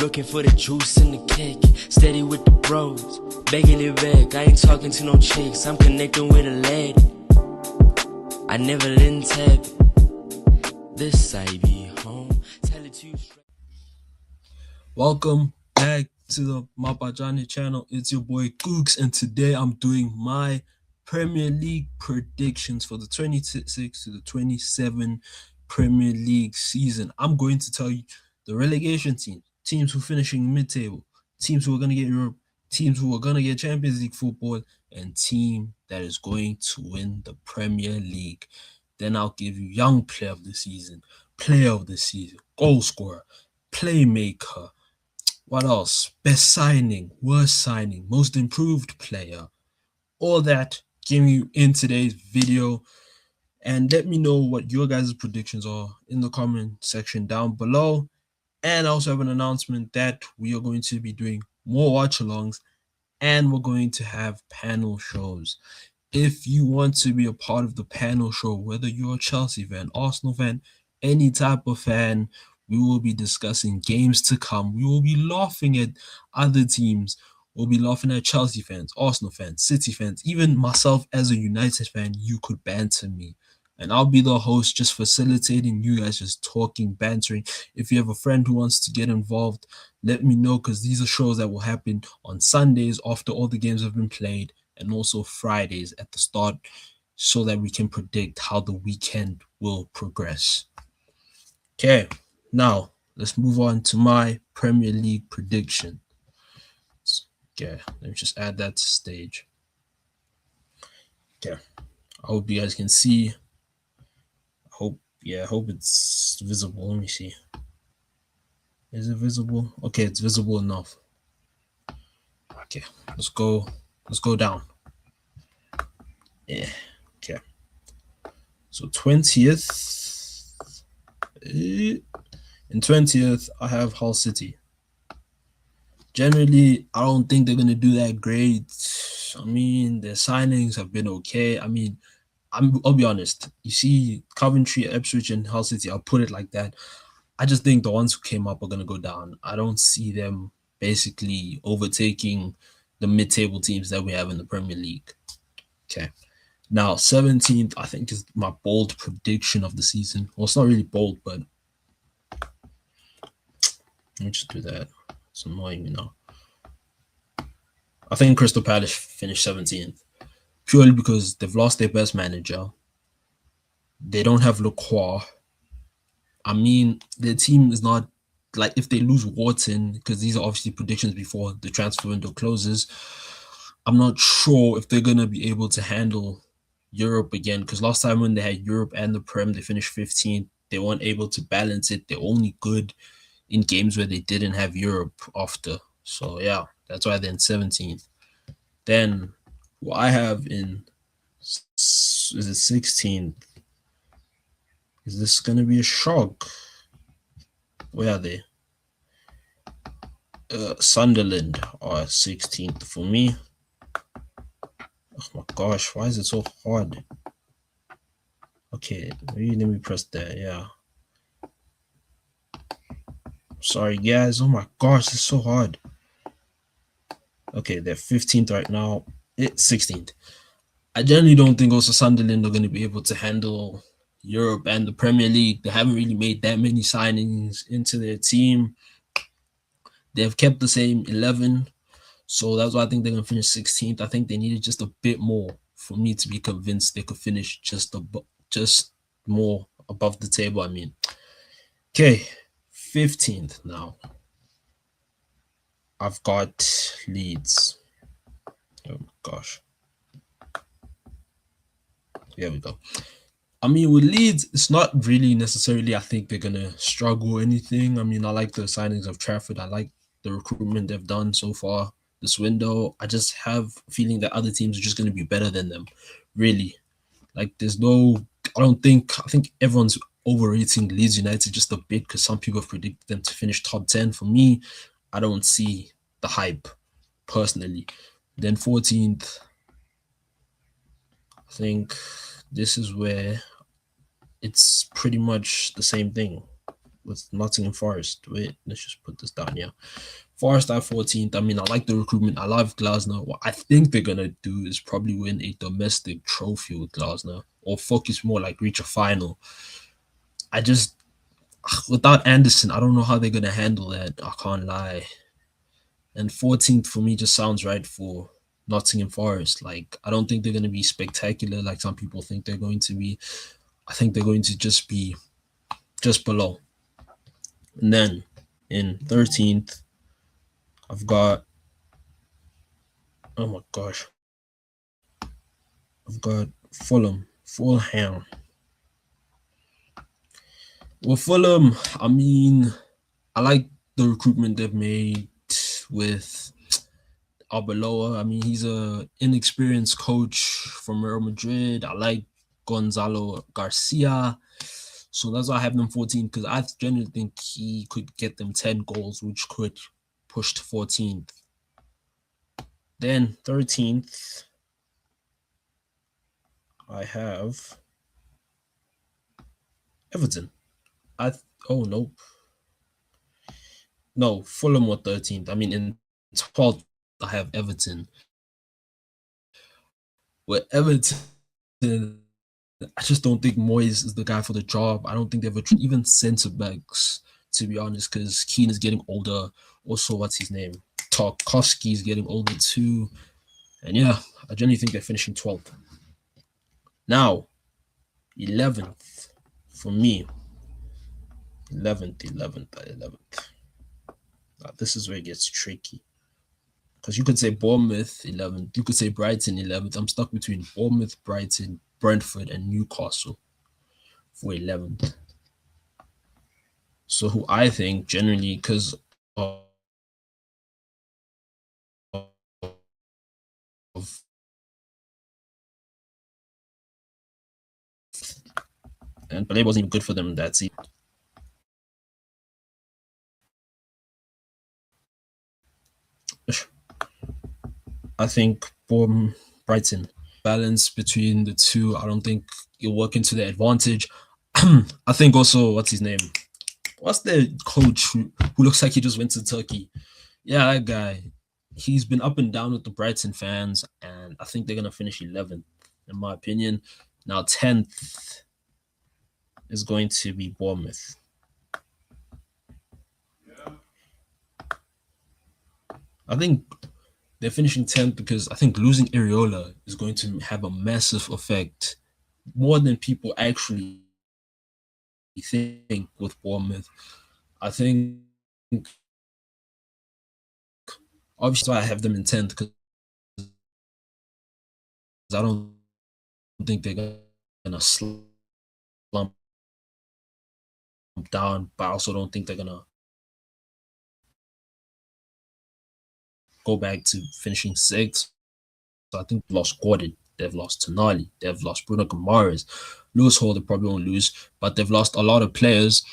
Looking for the juice and the cake. Steady with the bros. Begging it back. I ain't talking to no chicks. I'm connecting with a lady. I never didn't tap it. This I be home. Tell it to you straight. Welcome back to the Mapajani channel. It's your boy Gooks, and today I'm doing my Premier League predictions for the 26 to the 27 Premier League season. I'm going to tell you the relegation teams who are finishing mid-table, teams who are going to get Europe, teams who are going to get Champions League football, and team that is going to win the Premier League. Then I'll give you young player of the season, goal scorer, playmaker. What else? Best signing, worst signing, most improved player. All that giving you in today's video. And let me know what your guys' predictions are in the comment section down below. And I also have an announcement that we are going to be doing more watch-alongs and we're going to have panel shows. If you want to be a part of the panel show, whether you're a Chelsea fan, Arsenal fan, any type of fan, we will be discussing games to come. We will be laughing at other teams. We'll be laughing at Chelsea fans, Arsenal fans, City fans, even myself as a United fan. You could banter me. And I'll be the host, just facilitating you guys, just talking, bantering. If you have a friend who wants to get involved, let me know, because these are shows that will happen on Sundays after all the games have been played, and also Fridays at the start, so that we can predict how the weekend will progress. Okay, now let's move on to my Premier League prediction. Okay, let me just add that to stage. Okay, I hope you guys can see. I hope it's visible. Let me see. Is it visible? Okay, it's visible enough. Okay, let's go down. Yeah, okay. So 20th. In 20th, I have Hull City. Generally, I don't think they're going to do that great. I mean, their signings have been okay. I mean, I'll be honest. You see Coventry, Ipswich, and Hull City, I'll put it like that. I just think the ones who came up are going to go down. I don't see them basically overtaking the mid-table teams that we have in the Premier League. Okay. Now, 17th, I think, is my bold prediction of the season. Well, it's not really bold, but let me just do that. It's annoying me now. I think Crystal Palace finished 17th, purely because they've lost their best manager. They don't have Lacroix. I mean, their team is not, like, if they lose Wharton, because these are obviously predictions before the transfer window closes, I'm not sure if they're going to be able to handle Europe again, because last time when they had Europe and the Prem, they finished 15th. They weren't able to balance it. They're only good in games where they didn't have Europe after. So yeah, that's why they're in 17th. Then what I have in, is it 16th? Is this going to be a shock? Where are they? Sunderland are 16th for me. Oh my gosh, why is it so hard? Okay, maybe let me press that. Yeah. Sorry, guys. Oh my gosh, it's so hard. Okay, they're 15th right now. It's 16th. I generally don't think also Sunderland are going to be able to handle Europe and the Premier League. They haven't really made that many signings into their team. They've kept the same 11. So that's why I think they're going to finish 16th. I think they needed just a bit more for me to be convinced they could finish just more above the table, I mean. Okay, 15th now. I've got Leeds. Oh my gosh. There we go. I mean, with Leeds, it's not really necessarily I think they're going to struggle or anything. I mean, I like the signings of Trafford. I like the recruitment they've done so far this window. I just have a feeling that other teams are just going to be better than them, really. Like, I think everyone's overrating Leeds United just a bit, because some people have predicted them to finish top 10. For me, I don't see the hype, personally. Then 14th, I think this is where it's pretty much the same thing. with Nottingham Forest. Wait, let's just put this down here. Forest at 14th. I mean, I like the recruitment. I love Glasner. What I think they're gonna do is probably win a domestic trophy with Glasner, or focus more like reach a final. I just without Anderson, I don't know how they're gonna handle that. I can't lie. And 14th for me just sounds right for Nottingham Forest. Like I don't think they're gonna be spectacular like some people think they're going to be. I think they're going to just be just below. And then in 13th, I've got oh my gosh, I've got Fulham. Well, Fulham, I mean, I like the recruitment they've made with Arbeloa. I mean, he's a inexperienced coach from Real Madrid. I like Gonzalo Garcia. So that's why I have them 14 because I generally think he could get them 10 goals, which could push to 14th. Then 13th, I have Everton. Oh nope. No, Fulham were 13th. I mean in 12th I have Everton. With Everton, I just don't think Moyes is the guy for the job. I don't think they've even centre backs, to be honest, because Keane is getting older. Also, what's his name? Tarkovsky is getting older too. And yeah, I generally think they're finishing 12th. Now, 11th for me. 11th. Now, this is where it gets tricky. Because you could say Bournemouth 11th, you could say Brighton 11th. I'm stuck between Bournemouth, Brighton, Brentford, and Newcastle for 11th. So who I think generally, because of and Ballet wasn't even good for them that season. I think Brighton balance between the two. I don't think it'll work into their advantage. I think also what's his name? What's the coach who looks like he just went to Turkey? Yeah, that guy. He's been up and down with the Brighton fans, and I think they're gonna finish 11th, in my opinion. Now 10th is going to be Bournemouth. I think they're finishing 10th because I think losing Areola is going to have a massive effect, more than people actually think with Bournemouth. I think obviously I have them in 10th because I don't think they're gonna slump down, but I also don't think they're gonna go back to finishing sixth. So I think they've lost Gordon, they've lost Tonali, they've lost Bruno Guimaraes. Lewis Hall, they probably won't lose, but they've lost a lot of players,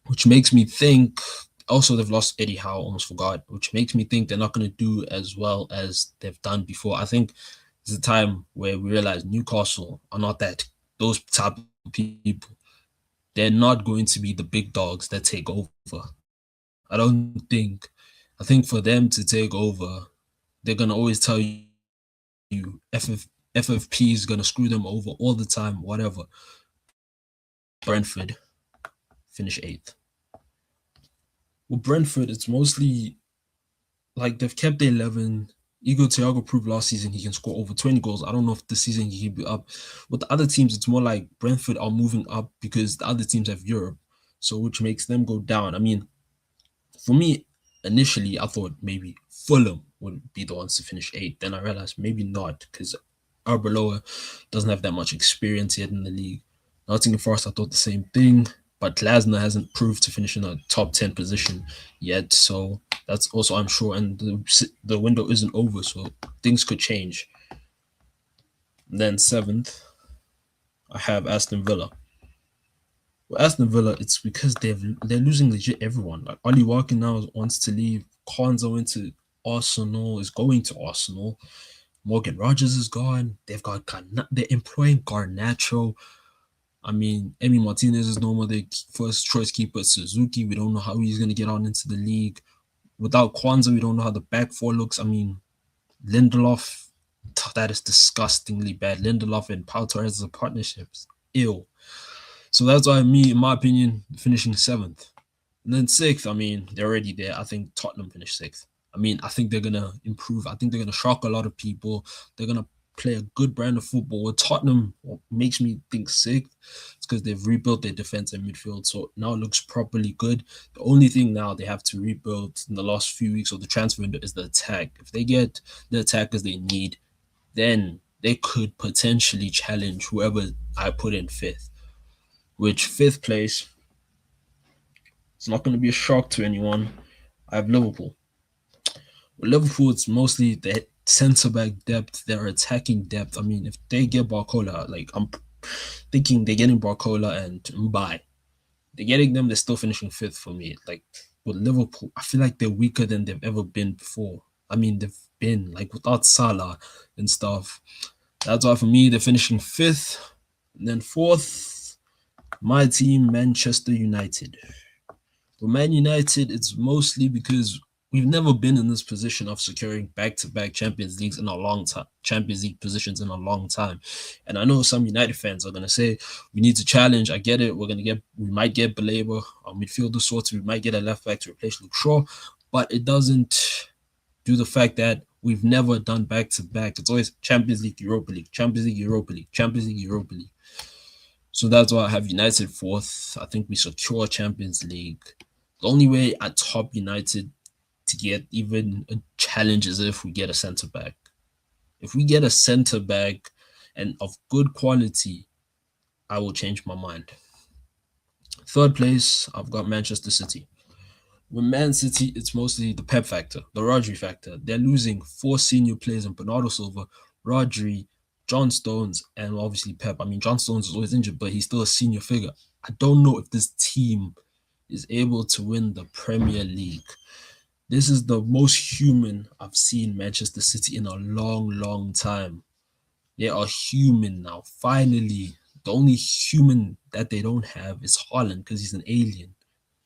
which makes me think. Also, they've lost Eddie Howe, almost forgot, which makes me think they're not going to do as well as they've done before. I think it's a time where we realize Newcastle are not those type of people. They're not going to be the big dogs that take over. I don't think. I think for them to take over, they're gonna always tell you FFP is gonna screw them over all the time, whatever. Brentford finish 8th. Well, Brentford, it's mostly like they've kept the 11. Igor Thiago proved last season he can score over 20 goals. I don't know if this season he can be up. With the other teams, it's more like Brentford are moving up because the other teams have Europe, so which makes them go down. I mean, for me, initially, I thought maybe Fulham would be the ones to finish 8th. Then I realized maybe not because Arbeloa doesn't have that much experience yet in the league. Nottingham Forest, I thought the same thing, but Glasner hasn't proved to finish in a top 10 position yet. So that's also, I'm sure, and the window isn't over, so things could change. And then 7th, I have Aston Villa. Well, Aston Villa, it's because they're losing legit everyone. Like Ollie Walker now wants to leave. Kwanzaa went to Arsenal, is going to Arsenal. Morgan Rogers is gone. They're employing Garnacho. I mean, Emi Martinez is no more the first choice keeper. Suzuki, we don't know how he's going to get on into the league. Without Kwanzaa, we don't know how the back four looks. I mean, Lindelof, that is disgustingly bad. Lindelof and Pau Torres as a partnership is ill. So that's why me, in my opinion, finishing 7th. And then 6th, I mean, they're already there. I think Tottenham finished 6th. I mean, I think they're going to improve. I think they're going to shock a lot of people. They're going to play a good brand of football. With Tottenham, what makes me think 6th, it's because they've rebuilt their defense and midfield. So now it looks properly good. The only thing now they have to rebuild in the last few weeks of the transfer window is the attack. If they get the attackers they need, then they could potentially challenge whoever I put in 5th. Which 5th place, it's not going to be a shock to anyone. I have Liverpool. With Liverpool, it's mostly the centre back depth, their attacking depth. I mean, if they get Barcola, like I'm thinking they're getting Barcola and Mbai. They're getting them, they're still finishing 5th for me. Like with Liverpool, I feel like they're weaker than they've ever been before. I mean, they've been like without Salah and stuff. That's why for me, they're finishing 5th. And then 4th, my team, Manchester United. For Man United, it's mostly because we've never been in this position of securing back-to-back Champions Leagues in a long time, Champions League positions in a long time. And I know some United fans are going to say, we need to challenge. I get it. We might get Baleba, our midfielder sorts. We might get a left back to replace Luke Shaw. But it doesn't do the fact that we've never done back-to-back. It's always Champions League, Europa League, Champions League, Europa League, Champions League, Europa League. So that's why I have United 4th. I think we secure Champions League. The only way I top United to get even a challenge is if we get a centre back. If we get a centre back and of good quality, I will change my mind. 3rd place, I've got Manchester City. With Man City, it's mostly the Pep factor, the Rodri factor. They're losing 4 senior players in Bernardo Silva, Rodri, John Stones, and obviously Pep. I mean, John Stones is always injured, but he's still a senior figure. I don't know if this team is able to win the Premier League. This is the most human I've seen Manchester City in a long, long time. They are human now. Finally, the only human that they don't have is Haaland because he's an alien.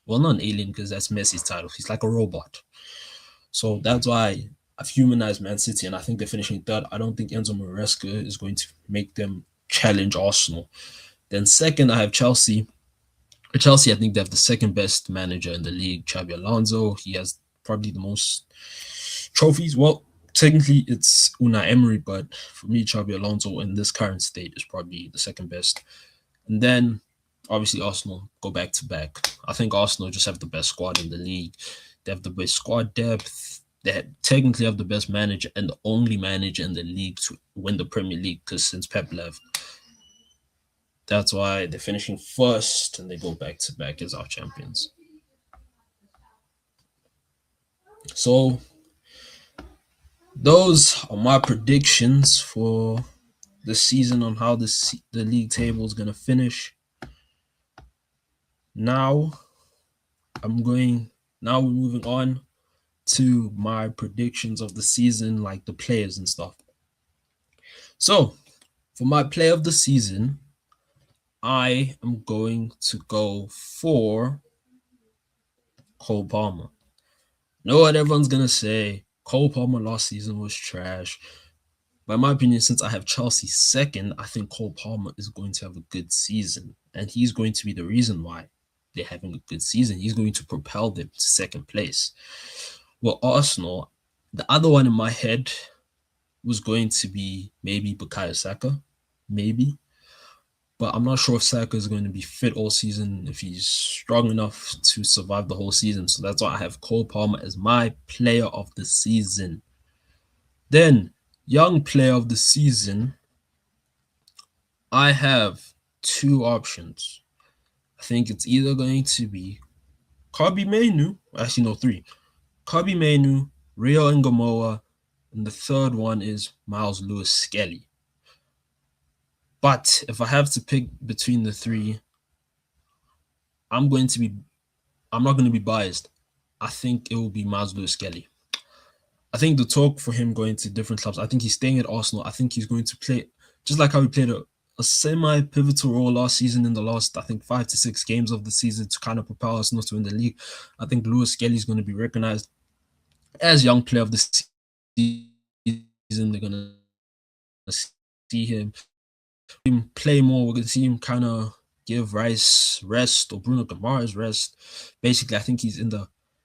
Well, not an alien because that's Messi's title. He's like a robot. So that's why I've humanized Man City, and I think they're finishing 3rd. I don't think Enzo Maresca is going to make them challenge Arsenal. Then 2nd, I have Chelsea. Chelsea, I think they have the 2nd best manager in the league, Xabi Alonso. He has probably the most trophies. Well, technically it's Unai Emery, but for me, Xabi Alonso in this current state is probably the 2nd best. And then obviously Arsenal go back to back. I think Arsenal just have the best squad in the league. They have the best squad depth. They technically have the best manager and the only manager in the league to win the Premier League because since Pep left. That's why they're finishing 1st and they go back to back as our champions. So those are my predictions for the season on how the league table is going to finish. Now we're moving on to my predictions of the season, like the players and stuff. So for my player of the season, I am going to go for Cole Palmer. Know what everyone's going to say. Cole Palmer last season was trash. But in my opinion, since I have Chelsea 2nd, I think Cole Palmer is going to have a good season. And he's going to be the reason why they're having a good season. He's going to propel them to 2nd place. Well, Arsenal, the other one in my head was going to be maybe Bukayo Saka. Maybe. But I'm not sure if Saka is going to be fit all season, if he's strong enough to survive the whole season. So that's why I have Cole Palmer as my player of the season. Then, young player of the season, I have 2 options. I think it's either going to be Kobbie Mainoo. Actually, no, 3. Kobbie Mainoo, Rio Ngamoa, and the 3rd one is Miles Lewis-Skelly. But if I have to pick between the 3, I'm not going to be biased. I think it will be Miles Lewis-Skelly. I think the talk for him going to different clubs, I think he's staying at Arsenal. I think he's going to play just like how he played a semi-pivotal role last season in the last, I think, 5 to 6 games of the season to kind of propel us not to win the league. I think Lewis Skelly is going to be recognized as young player of the season. They're going to see him play more. We're going to see him kind of give Rice rest or Bruno Guimaraes rest. Basically, I think he's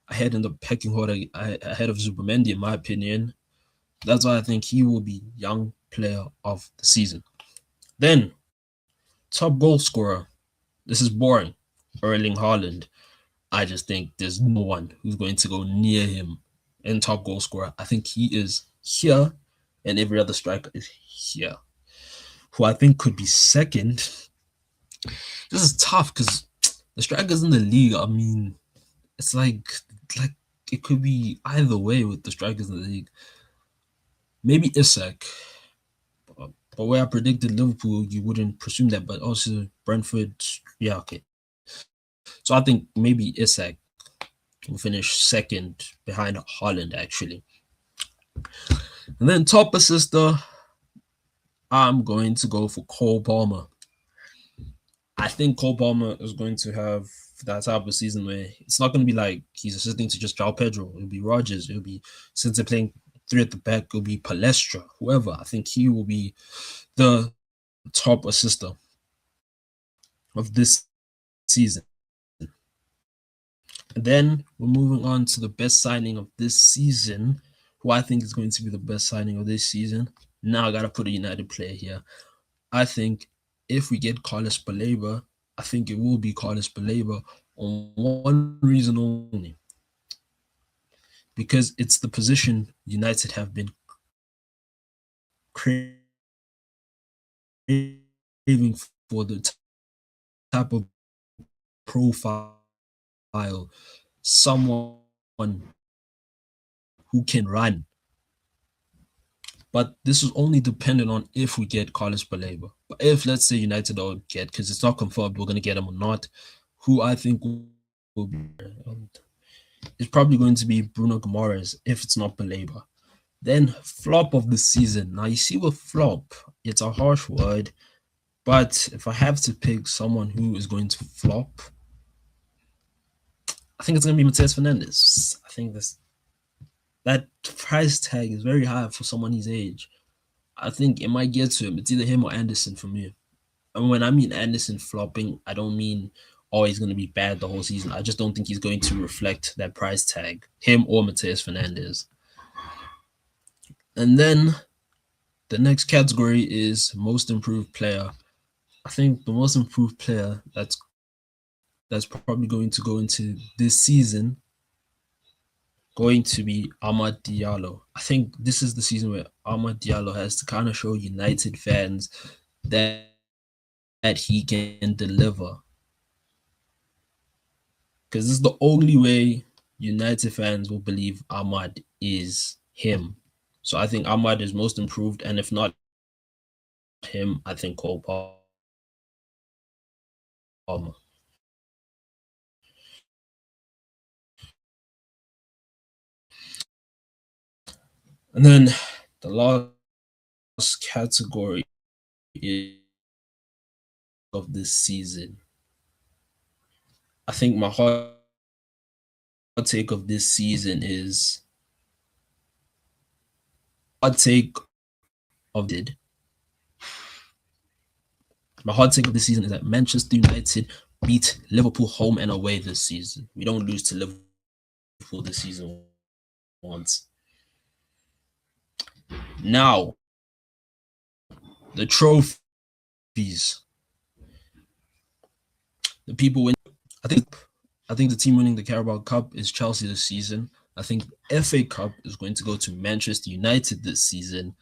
ahead in the pecking order ahead of Zubimendi, in my opinion. That's why I think he will be young player of the season. Then, top goal scorer. This is boring. Erling Haaland. I just think there's no one who's going to go near him in top goal scorer. I think he is here, and every other striker is here. Who I think could be second. This is tough because the strikers in the league, I mean, it's like it could be either way with the strikers in the league. Maybe Isak. But where I predicted Liverpool, you wouldn't presume that. But also Brentford, yeah, okay. So I think maybe Isak will finish second behind Haaland, actually. And then top assister, I'm going to go for Cole Palmer. I think Cole Palmer is going to have that type of season where it's not going to be like he's assisting to just João Pedro. It'll be Rogers. It'll be, since they're playing three at the back, it'll be Palestra, whoever. I think he will be the top assister of this season. And then we're moving on to the best signing of this season, who I think is going to be the best signing of this season. Now I got to put a United player here. I think if we get Carlos Baleba, I think it will be Carlos Baleba on one reason only. Because it's the position United have been craving for, the type of profile, someone who can run. But this is only dependent on if we get Carlos Baleba. But if, let's say, United don't get, because it's not confirmed we're going to get him or not, who I think will be, it's probably going to be Bruno Guimaraes if it's not Baleba. Then flop of the season. Now you see with flop, it's a harsh word, but if I have to pick someone who is going to flop, I think it's going to be Matheus Fernandes. I think that price tag is very high for someone his age. I think it might get to him. It's either him or Anderson for me. And when I mean Anderson flopping, I don't mean, oh, he's going to be bad the whole season. I just don't think he's going to reflect that price tag, him or Matheus Fernandes. And then the next category is most improved player. I think the most improved player that's probably going to go into this season going to be Amad Diallo. I think this is the season where Amad Diallo has to kind of show United fans that he can deliver. Because this is the only way United fans will believe Amad is him. So I think Amad is most improved, and if not him, I think Cole Palmer. And then the last category of this season. I think my hot take of this season is hot take of it. My hot take of this season is that Manchester United beat Liverpool home and away this season. We don't lose to Liverpool this season once. Now, the trophies. The people win. I think the team winning the Carabao Cup is Chelsea this season. I think FA Cup is going to go to Manchester United this season.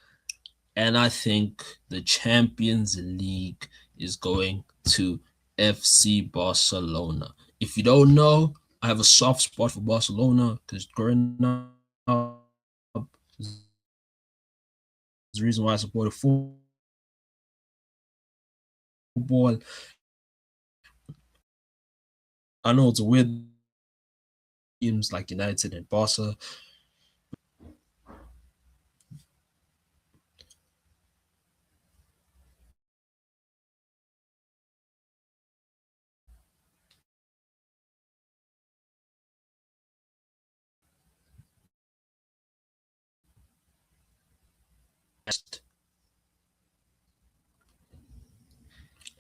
And I think the Champions League is going to FC Barcelona. If you don't know, I have a soft spot for Barcelona because growing up is the reason why I supported football. I know it's a weird teams like United and Barca.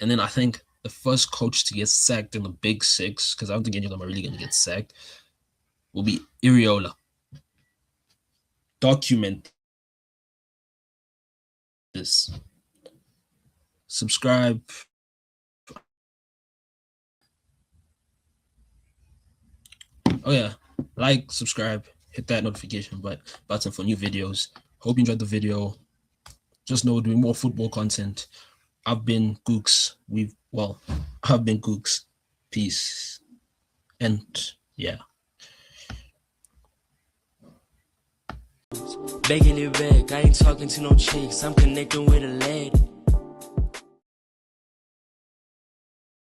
And then I think the first coach to get sacked in the Big Six, because I don't think any of them are really going to get sacked, will be Iriola. Document this. Subscribe. Oh yeah, like, subscribe, hit that notification button for new videos. Hope you enjoyed the video. Just know we're doing more football content. I've been Gooks. I've been Gooks. Peace. And yeah. Begging it back, I ain't talking to no chicks, I'm connecting with a lady.